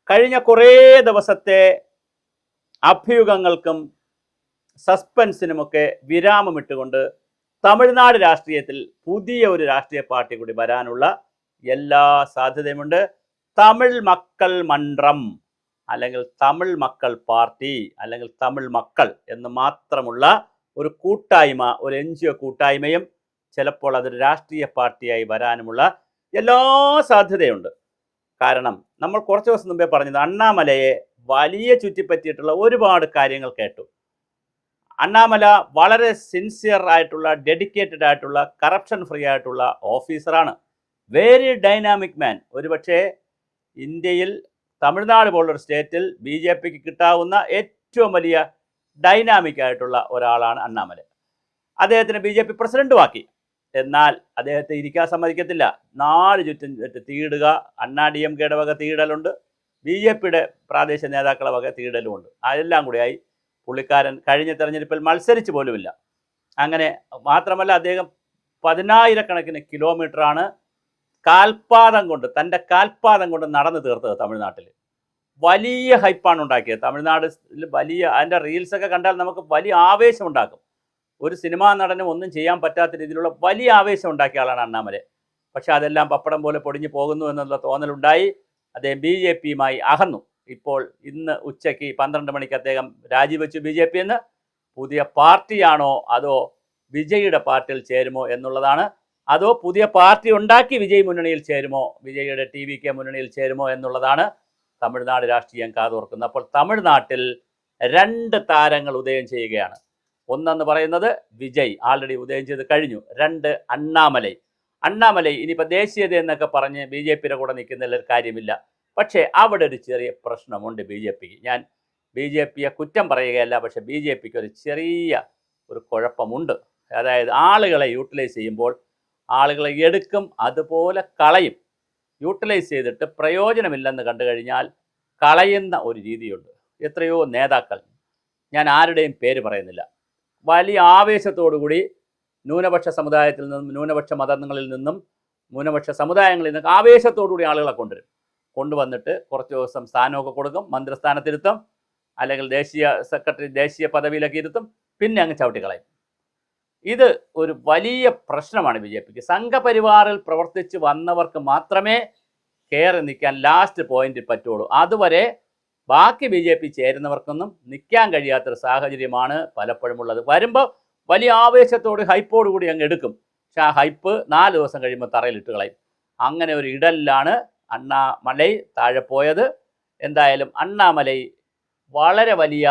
കഴിഞ്ഞ കുറേ ദിവസത്തെ അഭ്യൂഹങ്ങൾക്കും സസ്പെൻസിനുമൊക്കെ വിരാമമിട്ടുകൊണ്ട് തമിഴ്നാട് രാഷ്ട്രീയത്തിൽ പുതിയ ഒരു രാഷ്ട്രീയ പാർട്ടി കൂടി വരാനുള്ള എല്ലാ സാധ്യതയുമുണ്ട്. തമിഴ് മക്കൾ മണ്ഡലം അല്ലെങ്കിൽ തമിഴ് മക്കൾ പാർട്ടി അല്ലെങ്കിൽ തമിഴ് മക്കൾ എന്ന് മാത്രമുള്ള ഒരു കൂട്ടായ്മ, ഒരു NGO കൂട്ടായ്മയും ചിലപ്പോൾ അതൊരു രാഷ്ട്രീയ പാർട്ടിയായി വരാനുമുള്ള എല്ലാ സാധ്യതയുണ്ട്. കാരണം നമ്മൾ കുറച്ച് ദിവസം മുമ്പേ പറഞ്ഞത് അണ്ണാമലയെ വലിയ ചുറ്റിപ്പറ്റിയിട്ടുള്ള ഒരുപാട് കാര്യങ്ങൾ കേട്ടു. അണ്ണാമല വളരെ സിൻസിയർ ആയിട്ടുള്ള, ഡെഡിക്കേറ്റഡ് ആയിട്ടുള്ള, കറപ്ഷൻ ഫ്രീ ആയിട്ടുള്ള ഓഫീസറാണ്. വെരി ഡൈനാമിക് മാൻ. ഒരുപക്ഷെ ഇന്ത്യയിൽ തമിഴ്നാട് പോലുള്ളൊരു സ്റ്റേറ്റിൽ BJPക്ക് കിട്ടാവുന്ന ഏറ്റവും വലിയ ഡൈനാമിക് ആയിട്ടുള്ള ഒരാളാണ് അണ്ണാമല. അദ്ദേഹത്തിന് BJP പ്രസിഡന്റുമാക്കി. എന്നാൽ അദ്ദേഹത്തെ ഇരിക്കാൻ സമ്മതിക്കത്തില്ല. നാല് ചുറ്റും തീയിടുക. DMKയുടെ വക തീയിടലുണ്ട്, BJPയുടെ പ്രാദേശിക നേതാക്കളെ വക തീയിടലുമുണ്ട്. അതെല്ലാം കൂടിയായി പുള്ളിക്കാരൻ കഴിഞ്ഞ തെരഞ്ഞെടുപ്പിൽ മത്സരിച്ച് പോലുമില്ല. അങ്ങനെ മാത്രമല്ല, അദ്ദേഹം 10,000-കണക്കിന് കിലോമീറ്ററാണ് തൻ്റെ കാൽപാദം കൊണ്ട് നടന്നു തീർത്തത് തമിഴ്നാട്ടിൽ. വലിയ ഹൈപ്പാണ് ഉണ്ടാക്കിയത്. തമിഴ്നാട് വലിയ അതിൻ്റെ റീൽസൊക്കെ കണ്ടാൽ നമുക്ക് വലിയ ആവേശം ഉണ്ടാക്കും. ഒരു സിനിമാ നടനും ഒന്നും ചെയ്യാൻ പറ്റാത്ത രീതിയിലുള്ള വലിയ ആവേശം ഉണ്ടാക്കിയ ആളാണ് അണ്ണാമല. പക്ഷെ അതെല്ലാം പപ്പടം പോലെ പൊടിഞ്ഞു പോകുന്നു എന്നുള്ള തോന്നലുണ്ടായി. അദ്ദേഹം BJPയുമായി അകന്നു. ഇപ്പോൾ ഇന്ന് ഉച്ചയ്ക്ക് 12 മണിക്ക് അദ്ദേഹം രാജിവെച്ചു BJP എന്ന്. പുതിയ പാർട്ടിയാണോ അതോ വിജയുടെ പാർട്ടിയിൽ ചേരുമോ എന്നുള്ളതാണ്. അതോ പുതിയ പാർട്ടി ഉണ്ടാക്കി വിജയ് മുന്നണിയിൽ ചേരുമോ, വിജയുടെ TVK മുന്നണിയിൽ ചേരുമോ എന്നുള്ളതാണ് തമിഴ്നാട് രാഷ്ട്രീയം കാതോർക്കുന്നത്. അപ്പോൾ തമിഴ്നാട്ടിൽ 2 താരങ്ങൾ ഉദയം ചെയ്യുകയാണ്. ഒന്നെന്ന് പറയുന്നത് വിജയ്, ആൾറെഡി ഉദയം ചെയ്ത് കഴിഞ്ഞു. 2 അണ്ണാമലൈ ഇനിയിപ്പോൾ ദേശീയത എന്നൊക്കെ പറഞ്ഞ് BJPയുടെ കൂടെ നിൽക്കുന്നതിൽ കാര്യമില്ല. പക്ഷേ അവിടെ ഒരു ചെറിയ പ്രശ്നമുണ്ട് BJPക്ക്. ഞാൻ BJPയെ കുറ്റം പറയുകയല്ല, പക്ഷേ BJPക്ക് ഒരു ചെറിയ കുഴപ്പമുണ്ട്. അതായത് ആളുകളെ യൂട്ടിലൈസ് ചെയ്യുമ്പോൾ ആളുകളെ എടുക്കും, അതുപോലെ കളയും. യൂട്ടിലൈസ് ചെയ്തിട്ട് പ്രയോജനമില്ലെന്ന് കണ്ടു കഴിഞ്ഞാൽ കളയുന്ന ഒരു രീതിയുണ്ട്. എത്രയോ നേതാക്കൾ, ഞാൻ ആരുടെയും പേര് പറയുന്നില്ല, വലിയ ആവേശത്തോടുകൂടി ന്യൂനപക്ഷ സമുദായത്തിൽ നിന്നും, ന്യൂനപക്ഷ മതങ്ങളിൽ നിന്നും, ന്യൂനപക്ഷ സമുദായങ്ങളിൽ നിന്നൊക്കെ ആവേശത്തോടുകൂടി ആളുകളെ കൊണ്ടുവന്നിട്ട് കുറച്ച് ദിവസം സ്ഥാനമൊക്കെ കൊടുക്കും, മന്ത്രിസ്ഥാനത്തിരുത്തും, അല്ലെങ്കിൽ ദേശീയ സെക്രട്ടറി, ദേശീയ പദവിയിലൊക്കെ ഇരുത്തും, പിന്നെ അങ്ങ് ചവിട്ടിക്കളയും. ഇത് ഒരു വലിയ പ്രശ്നമാണ് BJPക്ക്. സംഘപരിവാറിൽ പ്രവർത്തിച്ച് വന്നവർക്ക് മാത്രമേ കയറി നിൽക്കാൻ ലാസ്റ്റ് പോയിന്റിൽ പറ്റുള്ളൂ. അതുവരെ ബാക്കി BJP ചേരുന്നവർക്കൊന്നും നിൽക്കാൻ കഴിയാത്തൊരു സാഹചര്യമാണ് പലപ്പോഴും ഉള്ളത്. വരുമ്പോൾ വലിയ ആവേശത്തോട് ഹൈപ്പോട് കൂടി അങ്ങ് എടുക്കും. പക്ഷെ ആ ഹൈപ്പ് 4 ദിവസം കഴിയുമ്പോൾ തറയിലിട്ട് കളയും. അങ്ങനെ ഒരു ഇടലിലാണ് അണ്ണാമലൈ താഴെ പോയത്. എന്തായാലും അണ്ണാമലൈ വളരെ വലിയ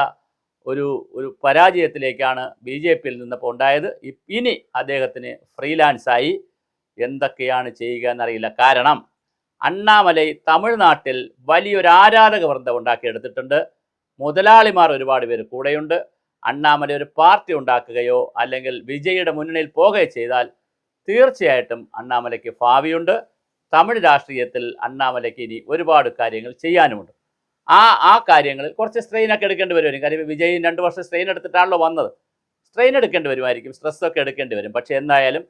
ഒരു പരാജയത്തിലേക്കാണ് BJPയിൽ നിന്നപ്പോൾ ഉണ്ടായത്. ഇനി അദ്ദേഹത്തിന് ഫ്രീലാൻസായി എന്തൊക്കെയാണ് ചെയ്യുക എന്നറിയില്ല. കാരണം അണ്ണാമലൈ തമിഴ്നാട്ടിൽ വലിയൊരു ആരാധക വൃന്ദം ഉണ്ടാക്കിയെടുത്തിട്ടുണ്ട്. മുതലാളിമാർ ഒരുപാട് പേര് കൂടെയുണ്ട്. അണ്ണാമലൈ ഒരു പാർട്ടി ഉണ്ടാക്കുകയോ അല്ലെങ്കിൽ വിജയുടെ മുന്നണിയിൽ പോകുകയോ ചെയ്താൽ തീർച്ചയായിട്ടും അണ്ണാമലയ്ക്ക് ഭാവിയുണ്ട്. തമിഴ് രാഷ്ട്രീയത്തിൽ അണ്ണാമലയ്ക്ക് ഇനി ഒരുപാട് കാര്യങ്ങൾ ചെയ്യാനുമുണ്ട്. ആ കാര്യങ്ങളിൽ കുറച്ച് സ്ട്രെയിനൊക്കെ എടുക്കേണ്ടി വരുമായിരിക്കും. കാര്യം വിജയ് 2 വർഷം സ്ട്രെയിൻ എടുത്തിട്ടാണല്ലോ വന്നത്. സ്ട്രെയിൻ എടുക്കേണ്ടി വരുമായിരിക്കും, സ്ട്രെസ്സൊക്കെ എടുക്കേണ്ടി വരും. പക്ഷേ എന്തായാലും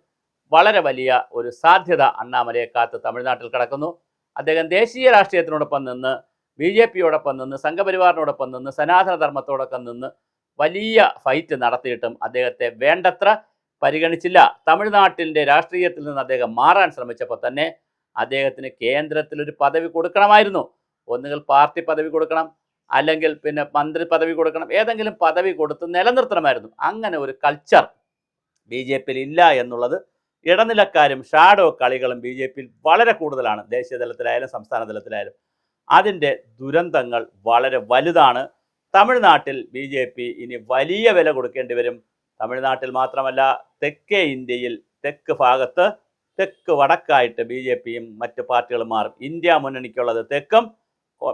വളരെ വലിയ ഒരു സാധ്യത അണ്ണാമലയെ കാത്ത് തമിഴ്നാട്ടിൽ കിടക്കുന്നു. അദ്ദേഹം ദേശീയ രാഷ്ട്രീയത്തിനോടൊപ്പം നിന്ന്, BJPയോടൊപ്പം നിന്ന്, സംഘപരിവാറിനോടൊപ്പം നിന്ന്, സനാതനധർമ്മത്തോടൊപ്പം നിന്ന് വലിയ ഫൈറ്റ് നടത്തിയിട്ടും അദ്ദേഹത്തെ വേണ്ടത്ര പരിഗണിച്ചില്ല. തമിഴ്നാട്ടിൻ്റെ രാഷ്ട്രീയത്തിൽ നിന്ന് അദ്ദേഹം മാറാൻ ശ്രമിച്ചപ്പോൾ തന്നെ അദ്ദേഹത്തിന് കേന്ദ്രത്തിലൊരു പദവി കൊടുക്കണമായിരുന്നു. ഒന്നുകിൽ പാർട്ടി പദവി കൊടുക്കണം, അല്ലെങ്കിൽ പിന്നെ മന്ത്രി പദവി കൊടുക്കണം, ഏതെങ്കിലും പദവി കൊടുത്ത് നിലനിർത്തണമായിരുന്നു. അങ്ങനെ ഒരു കൾച്ചർ BJPയിൽ ഇല്ല എന്നുള്ളത് ഇടനിലക്കാരും ഷാഡോ കളികളും BJPയിൽ വളരെ കൂടുതലാണ്. ദേശീയ തലത്തിലായാലും സംസ്ഥാന തലത്തിലായാലും അതിൻ്റെ ദുരന്തങ്ങൾ വളരെ വലുതാണ്. തമിഴ്നാട്ടിൽ BJP ഇനി വലിയ വില കൊടുക്കേണ്ടി വരും. തമിഴ്നാട്ടിൽ മാത്രമല്ല, തെക്കേ ഇന്ത്യയിൽ തെക്ക് ഭാഗത്ത്, തെക്ക് വടക്കായിട്ട് BJPയും മറ്റ് പാർട്ടികളും മാറും. ഇന്ത്യ മുന്നണിക്കുള്ളത് തെക്കും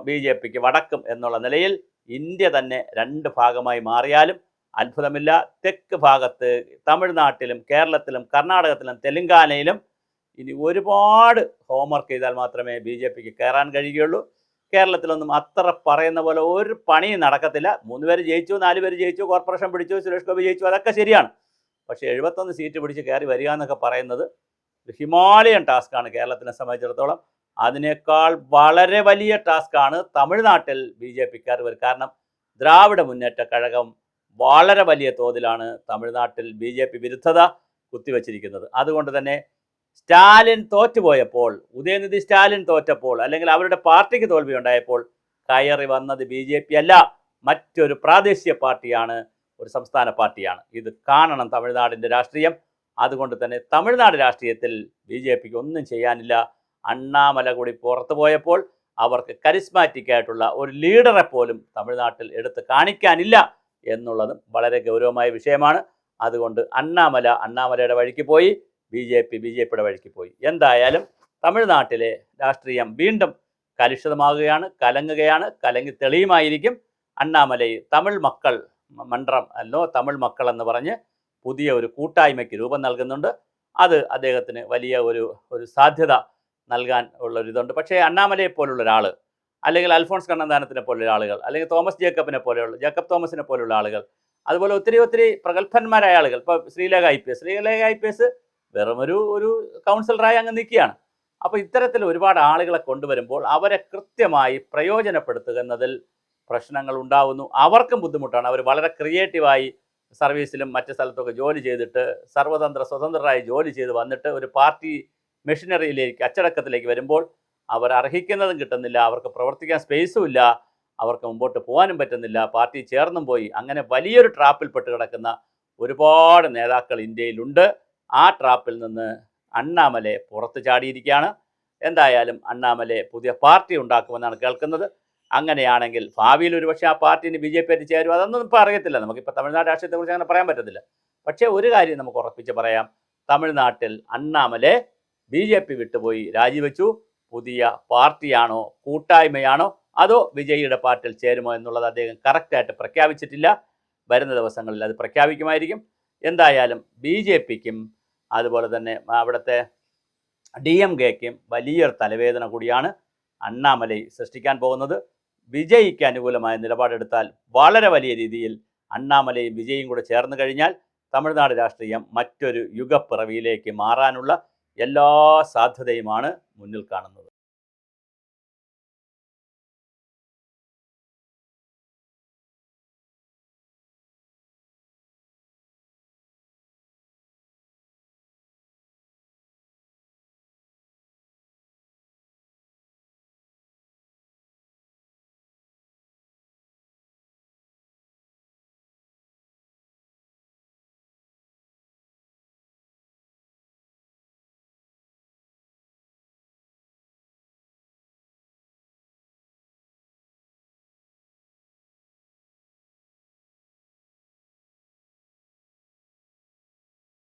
BJPക്ക് വടക്കും എന്നുള്ള നിലയിൽ ഇന്ത്യ തന്നെ 2 ഭാഗമായി മാറിയാലും അത്ഭുതമില്ല. തെക്ക് ഭാഗത്ത് തമിഴ്നാട്ടിലും കേരളത്തിലും കർണാടകത്തിലും തെലങ്കാനയിലും ഇനി ഒരുപാട് ഹോംവർക്ക് ചെയ്താൽ മാത്രമേ BJPക്ക് കയറാൻ കഴിയുകയുള്ളൂ. കേരളത്തിലൊന്നും അത്ര പറയുന്ന പോലെ ഒരു പണിയും നടക്കത്തില്ല. 3 പേര് ജയിച്ചു, 4 പേര് ജയിച്ചു, കോർപ്പറേഷൻ പിടിച്ചു, സുരേഷ് ഗോപി ജയിച്ചു, അതൊക്കെ ശരിയാണ്. പക്ഷേ 71 സീറ്റ് പിടിച്ച് കയറി വരിക എന്നൊക്കെ പറയുന്നത് ഒരു ഹിമാലയൻ ടാസ്ക്കാണ് കേരളത്തിനെ സംബന്ധിച്ചിടത്തോളം. അതിനേക്കാൾ വളരെ വലിയ ടാസ്ക്കാണ് തമിഴ്നാട്ടിൽ BJPക്കാർ വരും. കാരണം ദ്രാവിഡ മുന്നേറ്റ കഴകം വളരെ വലിയ തോതിലാണ് തമിഴ്നാട്ടിൽ BJP വിരുദ്ധത കുത്തിവച്ചിരിക്കുന്നത്. അതുകൊണ്ട് തന്നെ സ്റ്റാലിൻ തോറ്റുപോയപ്പോൾ, ഉദയനിധി സ്റ്റാലിൻ തോറ്റപ്പോൾ, അല്ലെങ്കിൽ അവരുടെ പാർട്ടിക്ക് തോൽവി ഉണ്ടായപ്പോൾ കയറി വന്നത് BJP അല്ല, മറ്റൊരു പ്രാദേശിക പാർട്ടിയാണ്, ഒരു സംസ്ഥാന പാർട്ടിയാണ്. ഇത് കാണണം തമിഴ്നാടിൻ്റെ രാഷ്ട്രീയം. അതുകൊണ്ട് തന്നെ തമിഴ്നാട് രാഷ്ട്രീയത്തിൽ BJPക്ക് ഒന്നും ചെയ്യാനില്ല. അണ്ണാമല കൂടി പുറത്തു പോയപ്പോൾ അവർക്ക് കരിസ്മാറ്റിക് ആയിട്ടുള്ള ഒരു ലീഡറെ പോലും തമിഴ്നാട്ടിൽ എടുത്ത് കാണിക്കാനില്ല എന്നുള്ളതും വളരെ ഗൗരവമായ വിഷയമാണ്. അതുകൊണ്ട് അണ്ണാമലയുടെ വഴിക്ക് പോയി, BJPയുടെ വഴിക്ക് പോയി. എന്തായാലും തമിഴ്നാട്ടിലെ രാഷ്ട്രീയം വീണ്ടും കലുഷിതമാകുകയാണ്, കലങ്ങി തെളിയുമായിരിക്കും. അണ്ണാമലൈ തമിഴ് മക്കൾ മണ്ഡലം തമിഴ് മക്കൾ എന്ന് പറഞ്ഞ് പുതിയ ഒരു കൂട്ടായ്മയ്ക്ക് രൂപം നൽകുന്നുണ്ട്. അത് അദ്ദേഹത്തിന് വലിയ ഒരു സാധ്യത നൽകാൻ ഉള്ളൊരിതുണ്ട്. പക്ഷേ അണ്ണാമലയെ പോലുള്ള ഒരാൾ, അല്ലെങ്കിൽ അൽഫോൺസ് കണ്ണന്താനത്തിനെ പോലുള്ള ആളുകൾ, അല്ലെങ്കിൽ ജേക്കബ് തോമസിനെ പോലുള്ള ആളുകൾ, അതുപോലെ ഒത്തിരി പ്രഗത്ഭന്മാരായ ആളുകൾ, ഇപ്പോൾ ശ്രീലേഖ IPS വെറും ഒരു കൗൺസിലറായി അങ്ങ് നിൽക്കുകയാണ്. അപ്പോൾ ഇത്തരത്തിൽ ഒരുപാട് ആളുകളെ കൊണ്ടുവരുമ്പോൾ അവരെ കൃത്യമായി പ്രയോജനപ്പെടുത്തുക എന്നതിൽ പ്രശ്നങ്ങൾ ഉണ്ടാവുന്നു. അവർക്കും ബുദ്ധിമുട്ടാണ്. അവർ വളരെ ക്രിയേറ്റീവായി സർവീസിലും മറ്റു സ്ഥലത്തൊക്കെ ജോലി ചെയ്തിട്ട് സ്വതന്ത്രരായി ജോലി ചെയ്ത് വന്നിട്ട് ഒരു പാർട്ടി മെഷീനറിയിലേക്ക്, അച്ചടക്കത്തിലേക്ക് വരുമ്പോൾ അവർ അർഹിക്കുന്നതും കിട്ടുന്നില്ല, അവർക്ക് പ്രവർത്തിക്കാൻ സ്പേസും ഇല്ല, അവർക്ക് മുമ്പോട്ട് പോകാനും പറ്റുന്നില്ല, പാർട്ടി ചേർന്നും പോയി. അങ്ങനെ വലിയൊരു ട്രാപ്പിൽപ്പെട്ട് കിടക്കുന്ന ഒരുപാട് നേതാക്കൾ ഇന്ത്യയിലുണ്ട്. ആ ട്രാപ്പിൽ നിന്ന് അണ്ണാമലൈ പുറത്ത് ചാടിയിരിക്കുകയാണ്. എന്തായാലും അണ്ണാമലൈ പുതിയ പാർട്ടി ഉണ്ടാക്കുമെന്നാണ് കേൾക്കുന്നത്. അങ്ങനെയാണെങ്കിൽ ഭാവിയിൽ ഒരുപക്ഷെ ആ പാർട്ടിന് BJP ആയിട്ട് ചേരും, അതൊന്നും ഇപ്പോൾ അറിയത്തില്ല. നമുക്കിപ്പോൾ തമിഴ്നാട് രാഷ്ട്രീയത്തെക്കുറിച്ച് അങ്ങനെ പറയാൻ പറ്റത്തില്ല. പക്ഷേ ഒരു കാര്യം നമുക്ക് ഉറപ്പിച്ച് പറയാം, തമിഴ്നാട്ടിൽ അണ്ണാമലൈ BJP വിട്ടുപോയി രാജിവെച്ചു. പുതിയ പാർട്ടിയാണോ കൂട്ടായ്മയാണോ അതോ വിജയിയുടെ പാർട്ടിയിൽ ചേരുമോ എന്നുള്ളത് അദ്ദേഹം കറക്റ്റായിട്ട് പ്രഖ്യാപിച്ചിട്ടില്ല. വരുന്ന ദിവസങ്ങളിൽ അത് പ്രഖ്യാപിക്കുമായിരിക്കും. എന്തായാലും BJPക്കും അതുപോലെ തന്നെ അവിടുത്തെ DMKയ്ക്കും വലിയൊരു തലവേദന കൂടിയാണ് അണ്ണാമലൈ സൃഷ്ടിക്കാൻ പോകുന്നത്. വിജയിക്ക് അനുകൂലമായ നിലപാടെടുത്താൽ വളരെ വലിയ രീതിയിൽ അണ്ണാമലയും വിജയും കൂടെ ചേർന്ന് കഴിഞ്ഞാൽ തമിഴ്നാട് രാഷ്ട്രീയം മറ്റൊരു യുഗപ്പിറവിയിലേക്ക് മാറാനുള്ള എല്ലാ സാധ്യതയുമാണ് മുന്നിൽ കാണുന്നത്.